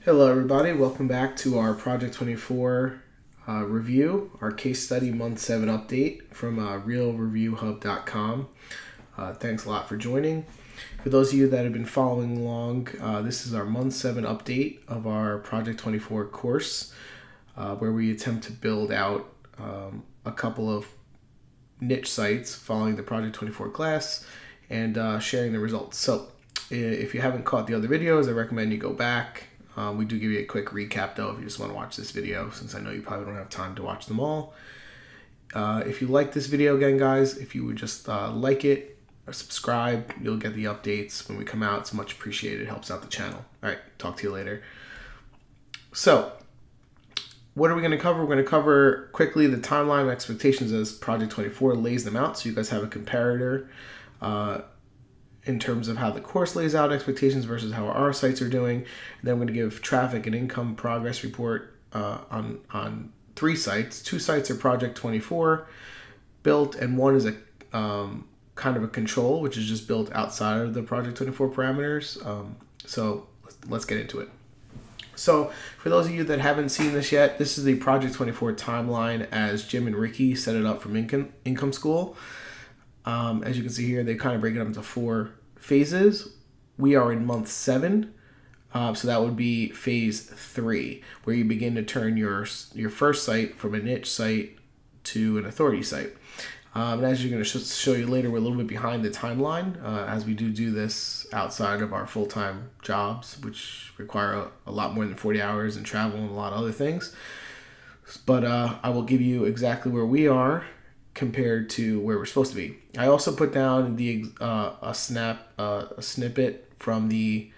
Hello everybody, welcome back to our Project 24 review, our case study month 7 update from realreviewhub.com. Thanks a lot for joining. For those of you that have been following along, this is our month 7 update of our Project 24 course, where we attempt to build out a couple of niche sites following the Project 24 class and sharing the results. So if you haven't caught the other videos, I recommend you go back. We do give you a quick recap though if you just want to watch this video, since I know you probably don't have time to watch them all. If you like this video, again guys, if you would just like it or subscribe, you'll get the updates when we come out. It's much appreciated. It helps out the channel. Alright, talk to you later. So, what are we going to cover? We're going to cover quickly the timeline of expectations as Project 24 lays them out, so you guys have a comparator in terms of how the course lays out expectations versus how our sites are doing. And then we're going to give traffic and income progress report on 3 sites. 2 sites are Project 24 built, and 1 is a kind of a control, which is just built outside of the Project 24 parameters. So let's get into it. So for those of you that haven't seen this yet, this is the Project 24 timeline as Jim and Ricky set it up from Income School. As you can see here, they kind of break it up into 4 phases. We are in month 7, so that would be phase 3, where you begin to turn your first site from a niche site to an authority site. And as you're going to show you later, we're a little bit behind the timeline, as we do this outside of our full-time jobs, which require a lot more than 40 hours and travel and a lot of other things. But I will give you exactly where we are compared to where we're supposed to be. I also put down the a snippet from the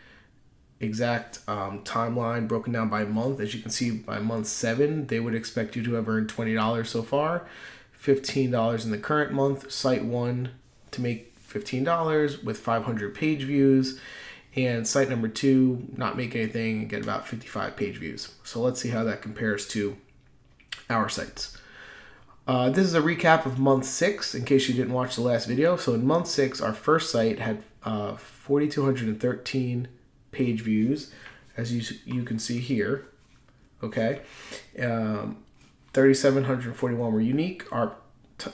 exact timeline broken down by month. As you can see, by month 7, they would expect you to have earned $20 so far, $15 in the current month. Site 1 to make $15 with 500 page views, and site number 2 not make anything and get about 55 page views. So let's see how that compares to our sites. This is a recap of month 6 in case you didn't watch the last video. So in month 6, our first site had 4,213 page views, as you can see here. Okay, 3,741 were unique. Our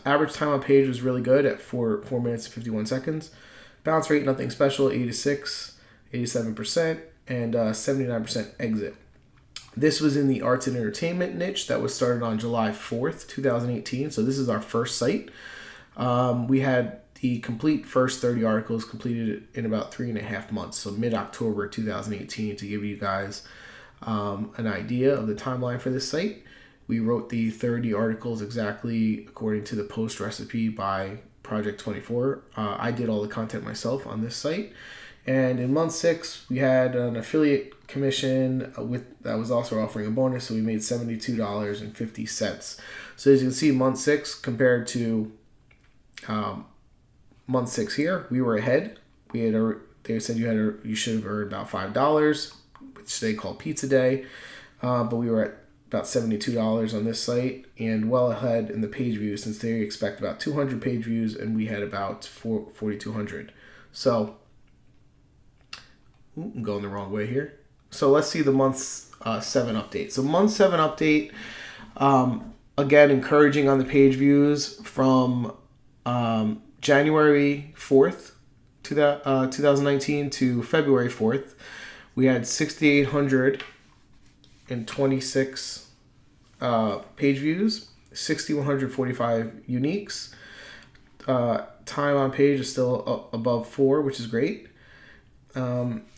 average time on page was really good at 4 minutes and 51 seconds. Bounce rate, nothing special, 86, 87%, and 79% exit. This was in the arts and entertainment niche that was started on July 4th, 2018. So this is our first site. We had the complete first 30 articles completed in about 3.5 months. So mid-October 2018, to give you guys an idea of the timeline for this site. We wrote the 30 articles exactly according to the post recipe by Project 24. I did all the content myself on this site. And in month 6, we had an affiliate commission that was also offering a bonus, so we made $72.50. So as you can see, month 6 compared to month 6 here, we were ahead. They said you should have earned about $5, which they call pizza day, but we were at about $72 on this site and well ahead in the page views, since they expect about 200 page views and we had about 4,200. So I'm going the wrong way here. So let's see the month 7 update. So month 7 update, again, encouraging on the page views from January 4th, 2019 to February 4th. We had 6,826 page views, 6,145 uniques. Time on page is still above 4, which is great.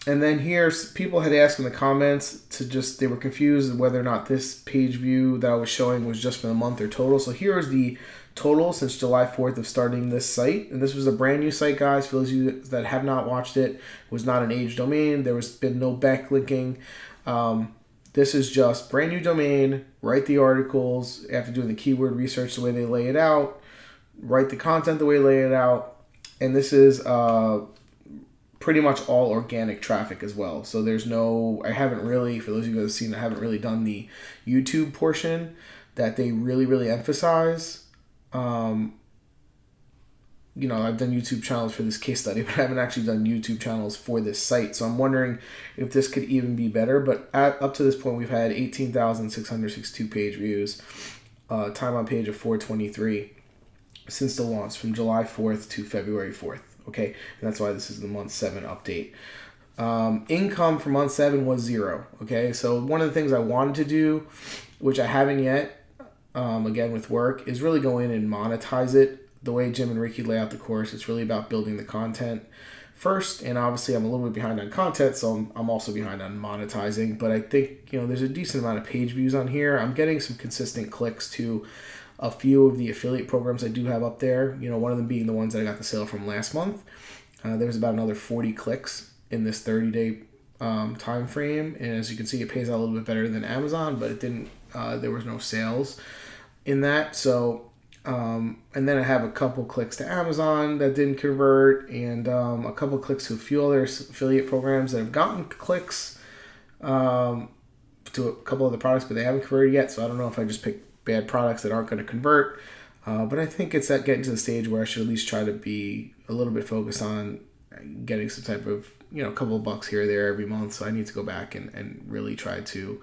And then here, people had asked in the comments they were confused whether or not this page view that I was showing was just for the month or total. So here is the total since July 4th of starting this site. And this was a brand new site, guys. For those of you that have not watched it, was not an age domain. There was been no backlinking. This is just brand new domain. Write the articles after doing the keyword research the way they lay it out. Write the content the way they lay it out. And this is pretty much all organic traffic as well. So there's I haven't really, for those of you guys have seen, I haven't really done the YouTube portion that they really, really emphasize. I've done YouTube channels for this case study, but I haven't actually done YouTube channels for this site. So I'm wondering if this could even be better. But up to this point, we've had 18,662 page views, time on page of 423 since the launch from July 4th to February 4th. Okay, and that's why this is the month 7 update. Income for month 7 was 0. Okay, so one of the things I wanted to do, which I haven't yet, again with work, is really go in and monetize it. The way Jim and Ricky lay out the course, it's really about building the content first, and obviously I'm a little bit behind on content, so I'm also behind on monetizing, but I think, there's a decent amount of page views on here. I'm getting some consistent clicks to a few of the affiliate programs I do have up there, one of them being the ones that I got the sale from last month. There was about another 40 clicks in this 30-day time frame, and as you can see, it pays out a little bit better than Amazon, but it didn't, there was no sales in that, so and then I have a couple clicks to Amazon that didn't convert, and a couple clicks to a few other affiliate programs that have gotten clicks to a couple other products, but they haven't converted yet. So I don't know if I just picked bad products that aren't going to convert. But I think it's at getting to the stage where I should at least try to be a little bit focused on getting some type of, a couple of bucks here or there every month. So I need to go back and really try to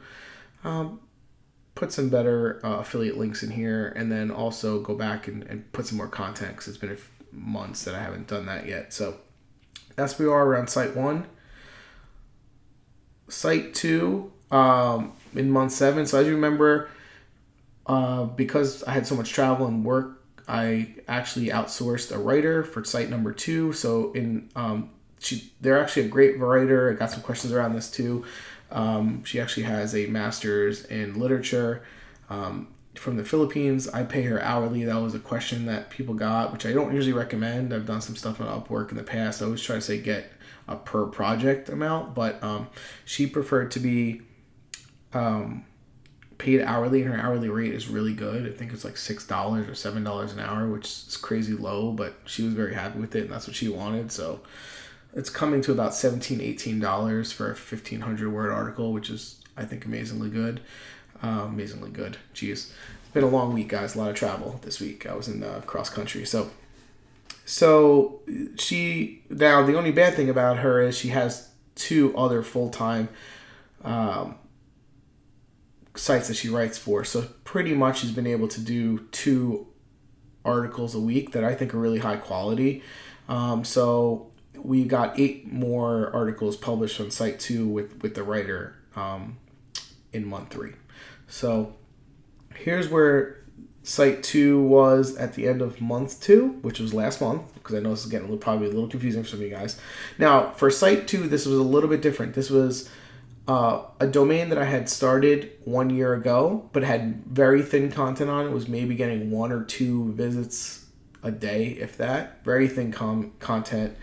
put some better affiliate links in here, and then also go back and put some more content, because it's been months that I haven't done that yet. So that's where we are around site 1. Site 2, in month 7. So as you remember, because I had so much travel and work, I actually outsourced a writer for site number 2. So they're actually a great writer. I got some questions around this too. She actually has a master's in literature from the Philippines. I pay her hourly. That was a question that people got, which I don't usually recommend. I've done some stuff on Upwork in the past. I always try to say get a per project amount, but she preferred to be paid hourly, and her hourly rate is really good. I think it's like $6 or $7 an hour, which is crazy low, but she was very happy with it, and that's what she wanted. So it's coming to about $17, $18 for a 1,500 word article, which is, I think, amazingly good. Amazingly good. Jeez. It's been a long week, guys. A lot of travel this week. I was in cross country. So now the only bad thing about her is she has 2 other full-time sites that she writes for. So pretty much she's been able to do 2 articles a week that I think are really high quality. So we got 8 more articles published on site 2 with the writer in month 3. So here's where site 2 was at the end of month 2, which was last month, because I know this is getting probably a little confusing for some of you guys. Now, for site 2, this was a little bit different. This was a domain that I had started 1 year ago, but had very thin content on it. It was maybe getting 1 or 2 visits a day, if that. Very thin content.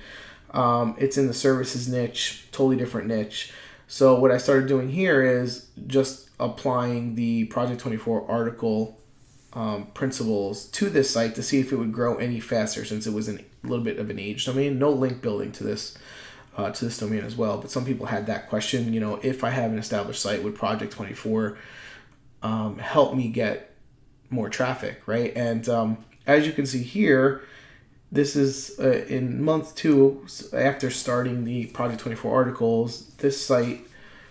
It's in the services niche, totally different niche. So what I started doing here is just applying the Project 24 article principles to this site to see if it would grow any faster, since it was a little bit of an age domain. No link building to this domain as well, but some people had that question. If I have an established site, would Project 24 help me get more traffic, right? And as you can see here, this is in month 2 after starting the Project 24 articles. This site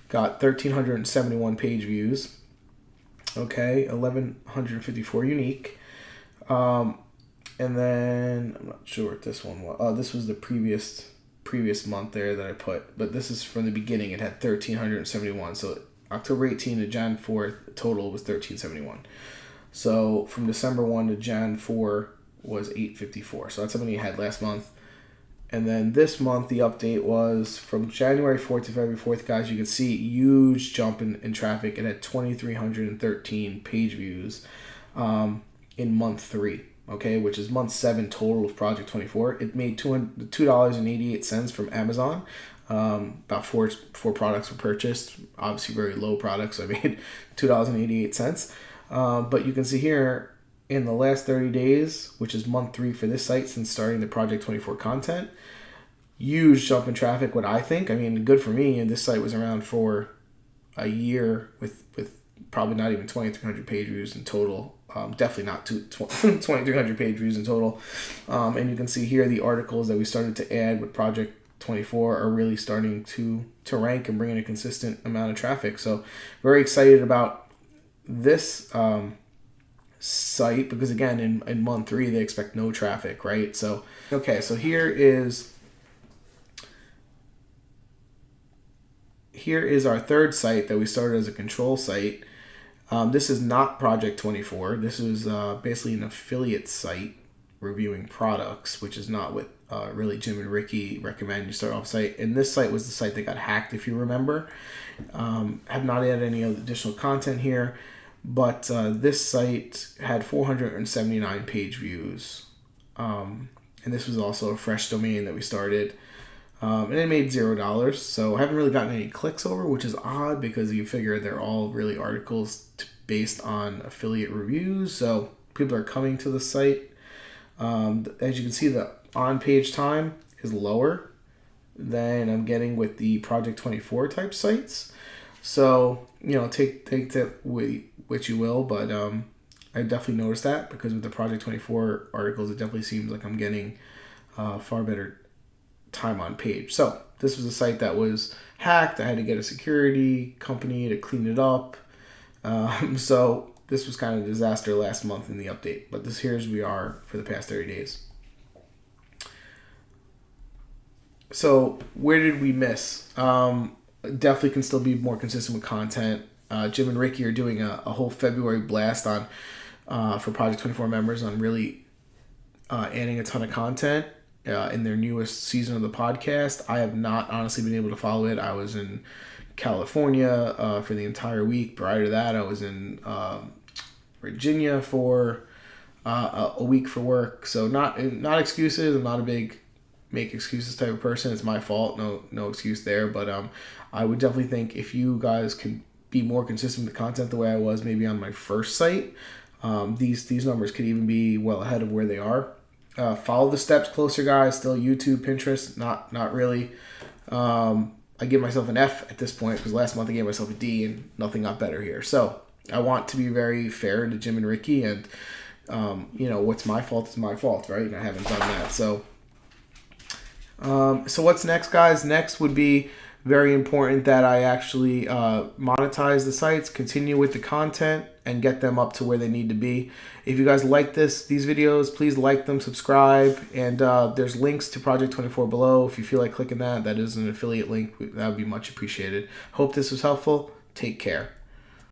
got 1,371 page views. Okay, 1,154 unique. And then I'm not sure what this one was. This was the previous month there that I put, but this is from the beginning. It had 1,371. So October 18 to Jan 4th, total was 1,371. So from December 1 to Jan 4 was 854. So that's how many you had last month. And then this month, the update was from January 4th to February 4th, guys. You can see a huge jump in traffic. It had 2,313 page views in month 3, okay, which is month 7 total of Project 24. It made $2.88 from Amazon. About four products were purchased. Obviously, very low products. So I made $2.88. But you can see here, in the last 30 days, which is month 3 for this site since starting the Project 24 content, huge jump in traffic, what I think. I mean, good for me. And this site was around for a year with probably not even 2,300 page views in total. Definitely not 2,300 page views in total. And you can see here the articles that we started to add with Project 24 are really starting to rank and bring in a consistent amount of traffic. So very excited about this site, because again, in month 3 they expect no traffic, right? So okay, so here is our third site that we started as a control site. This is not Project 24. This is basically an affiliate site reviewing products, which is not what really Jim and Ricky recommend you start off site. And this site was the site that got hacked, if you remember. Have not added any additional content here, but this site had 479 page views. And this was also a fresh domain that we started. And it made $0, so I haven't really gotten any clicks over, which is odd because you figure they're all really articles based on affiliate reviews, so people are coming to the site. As you can see, the on-page time is lower than I'm getting with the Project 24 type sites. So, take that with which you will, but I definitely noticed that, because with the Project 24 articles, it definitely seems like I'm getting far better time on page. So this was a site that was hacked. I had to get a security company to clean it up. So this was kind of a disaster last month in the update, but here's we are for the past 30 days. So where did we miss? Definitely can still be more consistent with content. Jim and Ricky are doing a whole February blast on for Project 24 members on really adding a ton of content in their newest season of the podcast. I have not honestly been able to follow it. I was in California for the entire week. Prior to that, I was in Virginia for a week for work. So not excuses. I'm not a big make excuses type of person. It's my fault. No excuse there. But I would definitely think if you guys can be more consistent with the content the way I was maybe on my first site, these numbers could even be well ahead of where they are. Follow the steps closer, guys. Still YouTube, Pinterest, not really. I give myself an F at this point because last month I gave myself a D and nothing got better here. So I want to be very fair to Jim and Ricky, and what's my fault is my fault, right? And I haven't done that. So what's next, guys? Next would be very important that I actually monetize the sites, continue with the content, and get them up to where they need to be. If you guys like these videos, please like them, subscribe, and there's links to Project 24 below. If you feel like clicking that is an affiliate link. That would be much appreciated. Hope this was helpful. Take care.